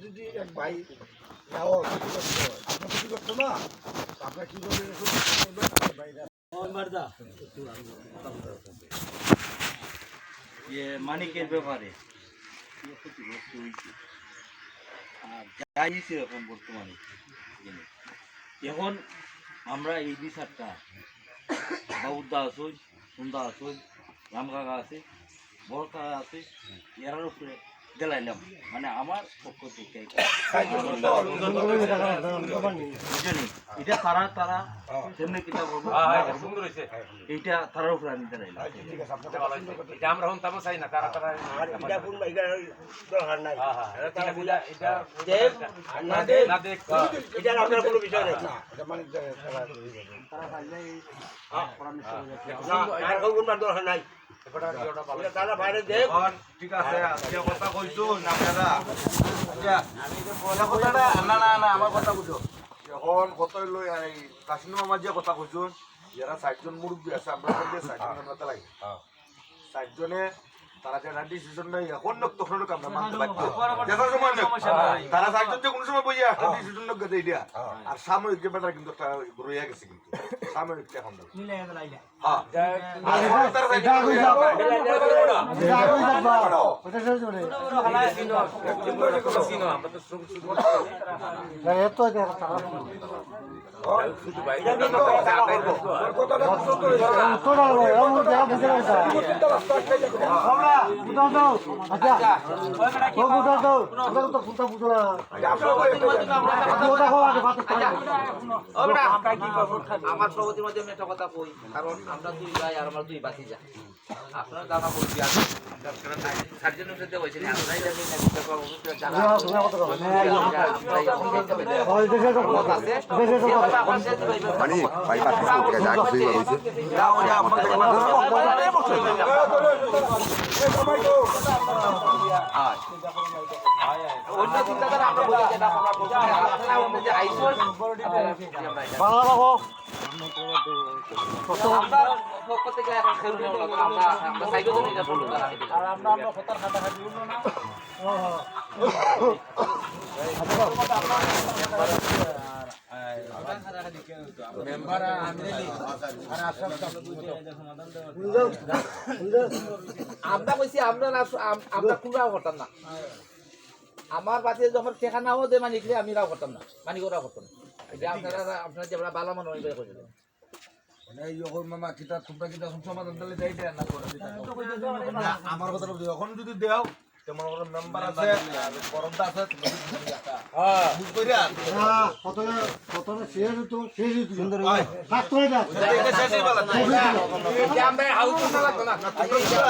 যদি এক ভাই যাওয়া আপনার কিছু করতো না আপনার কি মানিকের ব্যাপারে ক্ষতিগ্রস্ত হয়েছে আর যাইছে এখন বর্তমানে এখন আমরা এই বিচারটা বাবুদা আসই সুন্দা আসই রামকাকা আছে বড় কাকা আছে এরার উপরে দিলাইলাম মানে আমার পক্ষ থেকে এটা তারা তারা তেমনি কিতাব সুন্দর হয়েছে এইটা তারার উপরে আমি দিলাইলাম এটা আমরা হন তামা চাই না তারা তারা এটা কোন এটা দরকার নাই তারা বুঝা এটা দেব না দেব না দেখ এটা আপনার কোনো বিষয় নেই না এটা মানে তারা পাইলে পরামর্শ না আর কোন দরকার নাই এটা তারা বাইরে দেব ঠিক আছে যে কথা কইছো না দাদা আমি যে বলা কথাটা না না না আমার কথা বুঝো এখন কত লই এই কাশিনো মামা যে কথা কইছো যারা 60 জন মুরব্বি আছে আমরা যে 60 জন কথা লাগে 60 জনে তারা যে ডিসিশন নাই এখন তখন আমরা মানতে বাধ্য যেটা সময় না তারা 60 জন যে কোন সময় বইয়া একটা ডিসিশন নক দেই দিয়া আর সাময়িক যে ব্যাপার কিন্তু একটা রইয়া গেছে কিন্তু সাময়িক এখন মিলে গেলাইলা হ্যাঁ আর তারা এটা কই যাবে এটা কই যাবে ওটা সরে চলে আমরা তো শুধু এত শুধু ভাই আমার প্রগতির মধ্যে আমি একটা কথা কই কারণ আমরা দুই ভাই আর আমার দুই বাতি যা আপনারা জানা বলছি আছে সার্জনের সাথে হয়েছিল আমরাই জানি না কি ব্যাপার অনুষ্ঠান জানা মানে ভাই পাঠিয়ে থেকে যা কিছু হইছে অন্য চিন্তাধারা আমরা বলি যে না আমরা আপনারা অন্য যে আইসোস বাংলা বাবু আমরা পক্ষ থেকে এখন খেলুন আমরা আমরা সাইকেল নিয়ে যাব আর আমরা কথার খাটাখাটি হলো না আমরা কইছি আমরা আমরা কোনরাও করতাম না আমার বাতিল যখন ঠেকানাও দে মানিকলে আমি রাও করতাম না মানিক ওরাও করতাম না এটা আপনারা যে আমরা বালা মনে হইবে কইছিলেন এই যখন মামা কিতা তোমরা কিতা সমাধান দিলে যাই দেন না করে আমার কথা যখন যদি দেও তেমন ওর মেম্বার আছে করমটা আছে হ্যাঁ বুঝ কইরা হ্যাঁ কতটা শেষ হতো সুন্দর হয় হাত করে দাও এটা শেষই বলা আমরা হাউস না লাগতো না